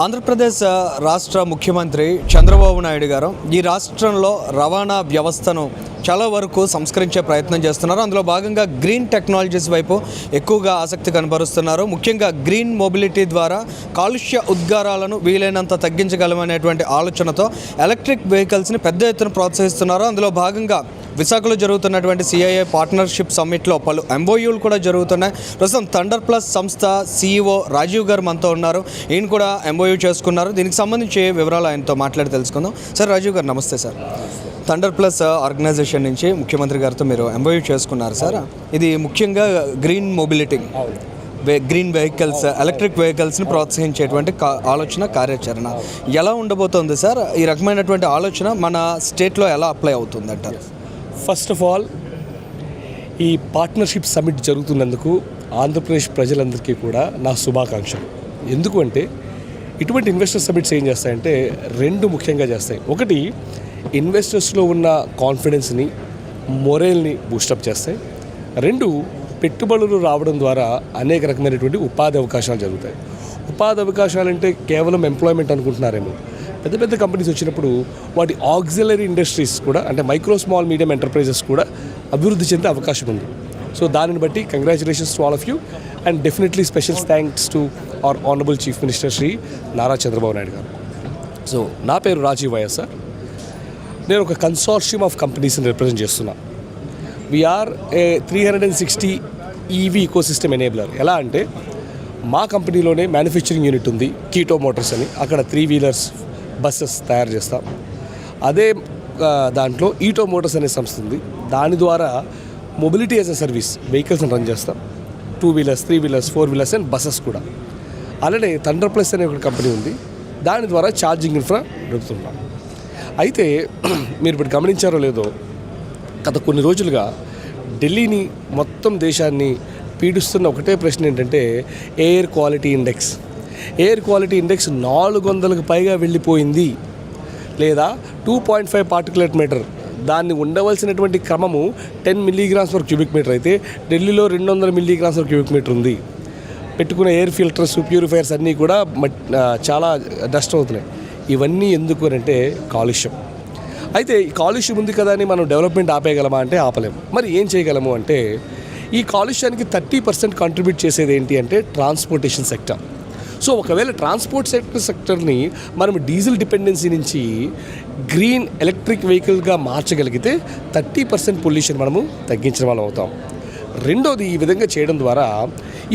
ఆంధ్రప్రదేశ్ రాష్ట్ర ముఖ్యమంత్రి చంద్రబాబు నాయుడు గారు ఈ రాష్ట్రంలో రవాణా వ్యవస్థను చాలా వరకు సంస్కరించే ప్రయత్నం చేస్తున్నారు. అందులో భాగంగా గ్రీన్ టెక్నాలజీస్ వైపు ఎక్కువగా ఆసక్తి కనబరుస్తున్నారు. ముఖ్యంగా గ్రీన్ మొబిలిటీ ద్వారా కాలుష్య ఉద్గారాలను వీలైనంత తగ్గించగలమనేటువంటి ఆలోచనతో ఎలక్ట్రిక్ వెహికల్స్ని పెద్ద ఎత్తున ప్రోత్సహిస్తున్నారు. అందులో భాగంగా విశాఖలో జరుగుతున్నటువంటి సిఐఐ పార్ట్నర్షిప్ సమ్మిట్లో పలు ఎంఓయూలు కూడా జరుగుతున్నాయి. ప్రస్తుతం థండర్ ప్లస్ సంస్థ CEO రాజీవ్ గారు మనతో ఉన్నారు. ఈయన కూడా ఎంఓయూ చేసుకున్నారు. దీనికి సంబంధించి వివరాలు ఆయనతో మాట్లాడి తెలుసుకుందాం. సార్ రాజీవ్ గారు నమస్తే సార్. థండర్ ప్లస్ ఆర్గనైజేషన్ నుంచి ముఖ్యమంత్రి గారితో మీరు ఎంఓయూ చేసుకున్నారు సార్. ఇది ముఖ్యంగా green mobility, green vehicles, electric వెహికల్స్ని ప్రోత్సహించేటువంటి ఆలోచన, కార్యాచరణ ఎలా ఉండబోతోంది సార్? ఈ రకమైనటువంటి ఆలోచన మన స్టేట్లో ఎలా అప్లై అవుతుంది అంటారు? ఫస్ట్ ఆఫ్ ఆల్, ఈ పార్ట్నర్షిప్ సమ్మిట్ జరుగుతున్నందుకు ఆంధ్రప్రదేశ్ ప్రజలందరికీ కూడా నా శుభాకాంక్షలు. ఎందుకు అంటే ఇటువంటి ఇన్వెస్టర్ సమ్మిట్స్ ఏం చేస్తాయంటే రెండు ముఖ్యంగా చేస్తాయి. ఒకటి, ఇన్వెస్టర్స్లో ఉన్న కాన్ఫిడెన్స్ని, మొరల్ని బూస్టప్ చేస్తాయి. రెండు, పెట్టుబడులు రావడం ద్వారా అనేక రకమైనటువంటి ఉపాధి అవకాశాలు జరుగుతాయి. ఉపాధి అవకాశాలు అంటే కేవలం ఎంప్లాయ్మెంట్ అనుకుంటున్నారేమో. పెద్ద పెద్ద కంపెనీస్ వచ్చినప్పుడు వాటి ఆక్సిలరీ ఇండస్ట్రీస్ కూడా, అంటే మైక్రో స్మాల్ మీడియం ఎంటర్ప్రైజెస్ కూడా అభివృద్ధి చెందే అవకాశం ఉంది. సో దానిని బట్టి congratulations to all of you and definitely special thanks to our honourable chief minister Shri Nara Chandrababu Naidu garu. So నా పేరు రాజీవ్ వైఎస్ఆర్. నేను ఒక కన్సార్షియం ఆఫ్ కంపెనీస్ని రిప్రజెంట్ చేస్తున్నా. We are 360 EV ecosystem enabler. ఎలా అంటే మా కంపెనీలోనే మ్యానుఫ్యాక్చరింగ్ యూనిట్ ఉంది, కీటో మోటార్స్ అని. అక్కడ 3 వీలర్స్ బస్సెస్ తయారు చేస్తాం. అదే దాంట్లో ఈటో మోటార్స్ అనే సంస్థ ఉంది. దాని ద్వారా మొబిలిటీ యాజ్ అ సర్వీస్ వెహికల్స్ని రన్ చేస్తాం. 2 wheelers, 3 wheelers, 4 wheelers and buses కూడా. అలానే థండర్ ప్లస్ అనే ఒక కంపెనీ ఉంది. దాని ద్వారా ఛార్జింగ్ ఇన్ఫ్రా నడుపుతున్నాం. అయితే మీరు ఇప్పుడు గమనించారో లేదో, గత కొన్ని రోజులుగా ఢిల్లీని, మొత్తం దేశాన్ని పీడిస్తున్న ఒకటే ప్రశ్న ఏంటంటే air quality index. Air quality index 400కు పైగా వెళ్ళిపోయింది, లేదా 2.5 పార్టికులేట్ మీటర్. దాన్ని ఉండవలసినటువంటి క్రమము 10 mg/m³ అయితే ఢిల్లీలో 200 mg/m³ ఉంది. పెట్టుకున్న ఎయిర్ ఫిల్టర్స్, ప్యూరిఫైయర్స్ అన్నీ కూడా చాలా డస్ట్ అవుతున్నాయి. ఇవన్నీ ఎందుకు అంటే కాలుష్యం. అయితే ఈ కాలుష్యం ఉంది కదా అని మనం డెవలప్మెంట్ ఆపేయగలమా అంటే ఆపలేము. మరి ఏం చేయగలము అంటే, ఈ కాలుష్యానికి 30% కాంట్రిబ్యూట్ చేసేది ఏంటి అంటే ట్రాన్స్పోర్టేషన్ సెక్టర్. సో ఒకవేళ ట్రాన్స్పోర్ట్ సెక్టర్ని మనం డీజిల్ డిపెండెన్సీ నుంచి గ్రీన్ ఎలక్ట్రిక్ వెహికల్గా మార్చగలిగితే 30% పొల్యూషన్ మనము తగ్గించిన వాళ్ళం అవుతాం. రెండోది, ఈ విధంగా చేయడం ద్వారా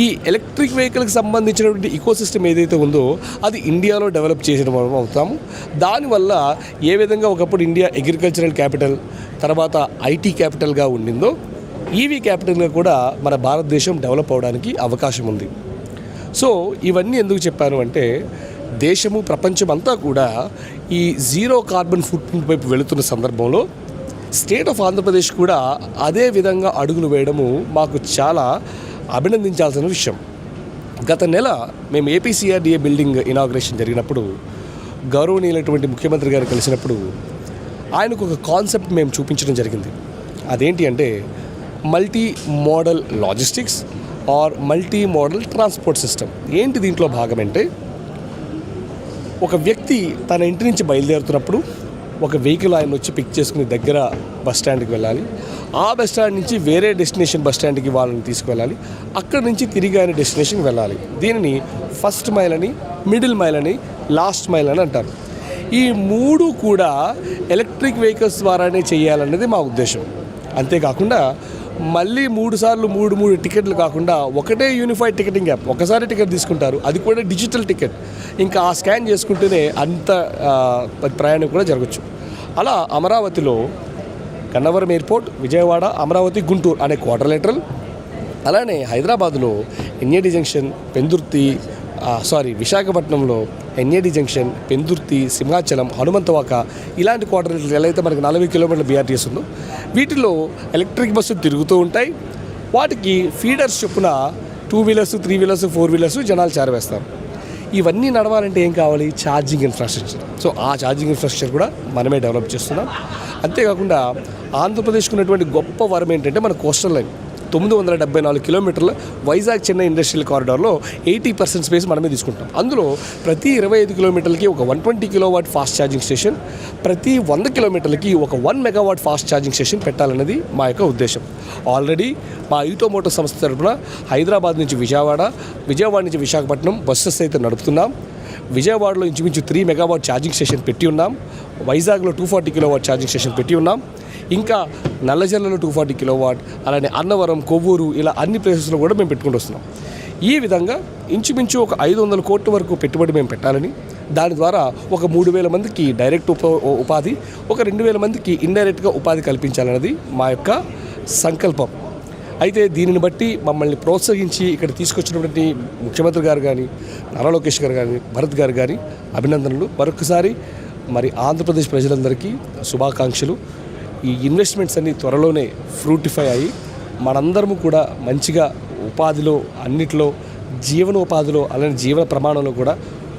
ఈ ఎలక్ట్రిక్ వెహికల్కి సంబంధించినటువంటి ఈకోసిస్టమ్ ఏదైతే ఉందో అది ఇండియాలో డెవలప్ చేసిన మనం అవుతాము. దానివల్ల ఏ విధంగా ఒకప్పుడు ఇండియా అగ్రికల్చరల్ క్యాపిటల్, తర్వాత IT క్యాపిటల్గా ఉండిందో, EV క్యాపిటల్గా కూడా మన భారతదేశం డెవలప్ అవడానికి అవకాశం ఉంది. సో ఇవన్నీ ఎందుకు చెప్పాను అంటే, దేశము, ప్రపంచం అంతా కూడా ఈ జీరో కార్బన్ ఫుట్‌ప్రింట్ వైపు వెళుతున్న సందర్భంలో స్టేట్ ఆఫ్ ఆంధ్రప్రదేశ్ కూడా అదే విధంగా అడుగులు వేయడము మాకు చాలా అభినందించాల్సిన విషయం. గత నెల మేము APCRDA బిల్డింగ్ ఇనాగ్రేషన్ జరిగినప్పుడు గౌరవనీయులైనటువంటి ముఖ్యమంత్రి గారు కలిసినప్పుడు ఆయనకు ఒక కాన్సెప్ట్ మేము చూపించడం జరిగింది. అదేంటి అంటే multi modal logistics or multi modal transport system. ఏంటి దీంట్లో భాగం అంటే, ఒక వ్యక్తి తన ఇంటి నుంచి బయలుదేరుతున్నప్పుడు ఒక వెహికల్ ఆయన వచ్చి పిక్ చేసుకుని దగ్గర బస్ స్టాండ్కి వెళ్ళాలి. ఆ బస్ స్టాండ్ నుంచి వేరే డెస్టినేషన్ బస్ స్టాండ్కి వాళ్ళని తీసుకువెళ్ళాలి. అక్కడి నుంచి తిరిగి ఆయన డెస్టినేషన్కి వెళ్ళాలి. దీనిని ఫస్ట్ మైల్ అని, మిడిల్ మైల్ అని, లాస్ట్ మైల్ అని అంటారు. ఈ మూడు కూడా ఎలక్ట్రిక్ వెహికల్స్ ద్వారానే చేయాలన్నది మా ఉద్దేశం. అంతేకాకుండా మళ్ళీ 3 సార్లు 3 టికెట్లు కాకుండా ఒకటే యూనిఫైడ్ టికెటింగ్ యాప్, ఒకసారి టికెట్ తీసుకుంటారు, అది కూడా డిజిటల్ టికెట్. ఇంకా ఆ స్కాన్ చేసుకుంటేనే అంత ప్రయాణం కూడా జరగచ్చు. అలా అమరావతిలో గన్నవరం ఎయిర్పోర్ట్, విజయవాడ, అమరావతి, గుంటూరు అనే క్వార్టర్లేటరల్, అలానే హైదరాబాద్లో NAD జంక్షన్, విశాఖపట్నంలో NAD జంక్షన్, పెందుర్తి, సింహాచలం, హనుమంతవాక ఇలాంటి క్వార్టర్లేటర్లు ఎలా అయితే మనకి 40 కిలోమీటర్ల BRTS ఉందో, వీటిలో ఎలక్ట్రిక్ బస్సులు తిరుగుతూ ఉంటాయి. వాటికి ఫీడర్స్ చొప్పున 2 వీలర్స్, 3 వీలర్స్, 4 వీలర్స్ జనాలు చేరవేస్తారు. ఇవన్నీ నడవాలంటే ఏం కావాలి? Charging infrastructure. సో ఆ ఛార్జింగ్ ఇన్ఫ్రాస్ట్రక్చర్ కూడా మనమే డెవలప్ చేస్తున్నాం. అంతేకాకుండా ఆంధ్రప్రదేశ్కి ఉన్నటువంటి గొప్ప వరం ఏంటంటే మన కోస్టల్ లైన్. 974 కిలోమీటర్ల వైజాగ్ చెన్నై ఇండస్ట్రియల్ కారిడార్లో 80% స్పేస్ మనమే తీసుకుంటాం. అందులో ప్రతి 25 కిలోమీటర్లకి ఒక 120 కిలోవాట్ ఫాస్ట్ ఛార్జింగ్ స్టేషన్, ప్రతి 100 కిలోమీటర్లకి ఒక 1 మెగావాట్ ఫాస్ట్ ఛార్జింగ్ స్టేషన్ పెట్టాలన్నది మా యొక్క ఉద్దేశం. ఆల్రెడీ మా ఈటో మోటార్ సంస్థ తరఫున హైదరాబాద్ నుంచి విజయవాడ నుంచి విశాఖపట్నం బస్సెస్ అయితే నడుపుతున్నాం. విజయవాడలో ఇంచుమించు 3 మెగావాట్ ఛార్జింగ్ స్టేషన్ పెట్టి ఉన్నాం. వైజాగ్లో 240 కిలోవాట్ ఛార్జింగ్ స్టేషన్ పెట్టి ఉన్నాం. ఇంకా నల్లజర్లలో 240 కిలోవాట్, అలానే అన్నవరం, కొవ్వూరు, ఇలా అన్ని ప్లేసెస్లో కూడా మేము పెట్టుకుంటూ వస్తున్నాం. ఈ విధంగా ఇంచుమించు ఒక 500 కోట్ల వరకు పెట్టుబడి మేము పెట్టాలని, దాని ద్వారా ఒక 3,000 మందికి డైరెక్ట్ ఉపాధి, ఒక 2,000 మందికి ఇండైరెక్ట్గా ఉపాధి కల్పించాలన్నది మా యొక్క సంకల్పం. అయితే దీనిని బట్టి మమ్మల్ని ప్రోత్సహించి ఇక్కడ తీసుకొచ్చినటువంటి ముఖ్యమంత్రి గారు కానీ, నారా లోకేష్ గారు కానీ, భరత్ గారు కానీ అభినందనలు. మరొకసారి మరి ఆంధ్రప్రదేశ్ ప్రజలందరికీ శుభాకాంక్షలు. ఈ ఇన్వెస్ట్మెంట్స్ అన్నీ త్వరలోనే ఫ్రూటిఫై అయ్యి మనందరము కూడా మంచిగా ఉపాధిలో, అన్నిట్లో, జీవనోపాధిలో, అలానే జీవన ప్రమాణంలో కూడా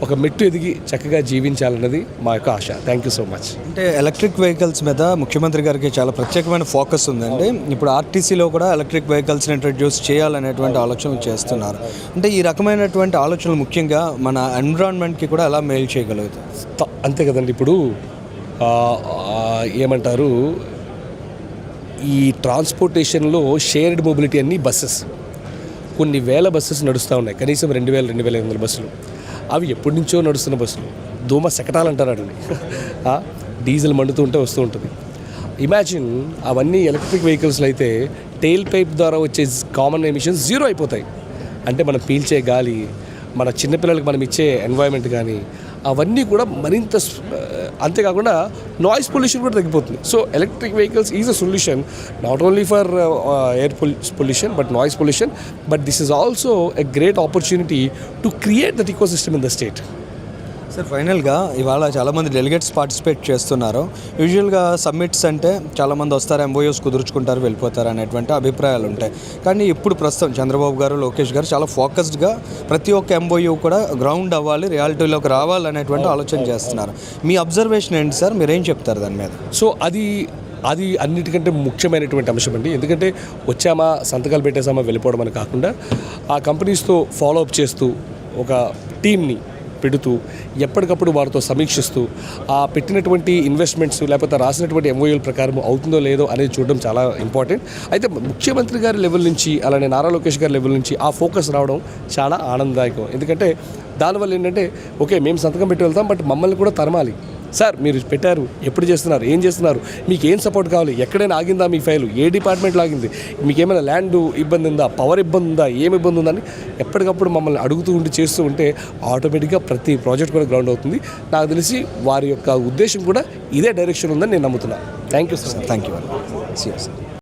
ఒక మెట్టు ఎదిగి చక్కగా జీవించాలన్నది మా యొక్క ఆశ. Thank you so much. అంటే ఎలక్ట్రిక్ వెహికల్స్ మీద ముఖ్యమంత్రి గారికి చాలా ప్రత్యేకమైన ఫోకస్ ఉందండి. ఇప్పుడు ఆర్టీసీలో కూడా ఎలక్ట్రిక్ వెహికల్స్ని ఇంట్రడ్యూస్ చేయాలనేటువంటి ఆలోచన చేస్తున్నారు. అంటే ఈ రకమైనటువంటి ఆలోచనలు ముఖ్యంగా మన ఎన్విరాన్మెంట్కి కూడా ఎలా మేలు చేయగలుగుతాయి? అంతే కదండి. ఇప్పుడు ఏమంటారు, ఈ ట్రాన్స్పోర్టేషన్లో షేర్డ్ మొబిలిటీ అన్ని బస్సెస్, కొన్ని వేల బస్సెస్ నడుస్తూ ఉన్నాయి, కనీసం 2,000-2,500 బస్సులు. అవి ఎప్పటి నుంచో నడుస్తున్న బస్సులు, దోమ శకటాలు అంటారు వాటిని. డీజిల్ మండుతూ ఉంటే వస్తూ ఉంటుంది. ఇమాజిన్ అవన్నీ ఎలక్ట్రిక్ వెహికల్స్లో అయితే టెయిల్ పైప్ ద్వారా వచ్చే కామన్ ఎమిషన్స్ 0 అయిపోతాయి. అంటే మనం పీల్చే గాలి, మన చిన్నపిల్లలకు మనం ఇచ్చే ఎన్వైరన్మెంట్ కానీ అవన్నీ కూడా మరింత, అంతేకాకుండా నాయిస్ పొల్యూషన్ కూడా తగ్గిపోతుంది. So electric vehicles is a solution not only for air pollution but noise pollution, but this is also a great opportunity to create that ecosystem in the state. Sir, ఫైనల్గా ఇవాళ చాలామంది delegates participate చేస్తున్నారు. యూజువల్గా summits అంటే చాలామంది వస్తారు, MoUs కుదుర్చుకుంటారు, వెళ్ళిపోతారు అనేటువంటి అభిప్రాయాలు ఉంటాయి. కానీ ఇప్పుడు ప్రస్తుతం చంద్రబాబు గారు, లోకేష్ గారు చాలా ఫోకస్డ్గా ప్రతి ఒక్క ఎంఓయూ కూడా గ్రౌండ్ అవ్వాలి, రియాలిటీలోకి రావాలనేటువంటి ఆలోచన చేస్తున్నారు. మీ అబ్జర్వేషన్ ఏంటి సార్? మీరేం చెప్తారు దాని మీద? సో అది అన్నిటికంటే ముఖ్యమైనటువంటి అంశం అండి. ఎందుకంటే వచ్చామా, సంతకాలు పెట్టేసామా, వెళ్ళిపోవడం అని కాకుండా ఆ కంపెనీస్తో ఫాలోఅప్ చేస్తూ ఒక టీమ్ని పెడుతూ ఎప్పటికప్పుడు వారితో సమీక్షిస్తూ ఆ పెట్టినటువంటి ఇన్వెస్ట్మెంట్స్ లేకపోతే రాసినటువంటి ఎంఓయూల ప్రకారం అవుతుందో లేదో అనేది చూడడం చాలా ఇంపార్టెంట్. అయితే ముఖ్యమంత్రి గారి లెవెల్ నుంచి, అలానే నారా లోకేష్ గారి లెవెల్ నుంచి ఆ ఫోకస్ రావడం చాలా ఆనందదాయకం. ఎందుకంటే దానివల్ల ఏంటంటే, ఓకే మేము సంతకం పెట్టి వెళ్తాం, బట్ మమ్మల్ని కూడా తరమాలి. సార్ మీరు పెట్టారు, ఎప్పుడు చేస్తున్నారు, ఏం చేస్తున్నారు, మీకు ఏం సపోర్ట్ కావాలి, ఎక్కడైనా ఆగిందా మీ ఫైలు, ఏ డిపార్ట్మెంట్లో ఆగింది, మీకు ఏమైనా ల్యాండ్ ఇబ్బంది ఉందా, పవర్ ఇబ్బంది ఉందా, ఏమి ఇబ్బంది ఉందని ఎప్పటికప్పుడు మమ్మల్ని అడుగుతూ ఉండి చేస్తూ ఉంటే ఆటోమేటిక్గా ప్రతి ప్రాజెక్ట్ కూడా గ్రౌండ్ అవుతుంది. నాకు తెలిసి వారి యొక్క ఉద్దేశం కూడా ఇదే డైరెక్షన్ ఉందని నేను నమ్ముతున్నాను. Thank you sir. Thank you.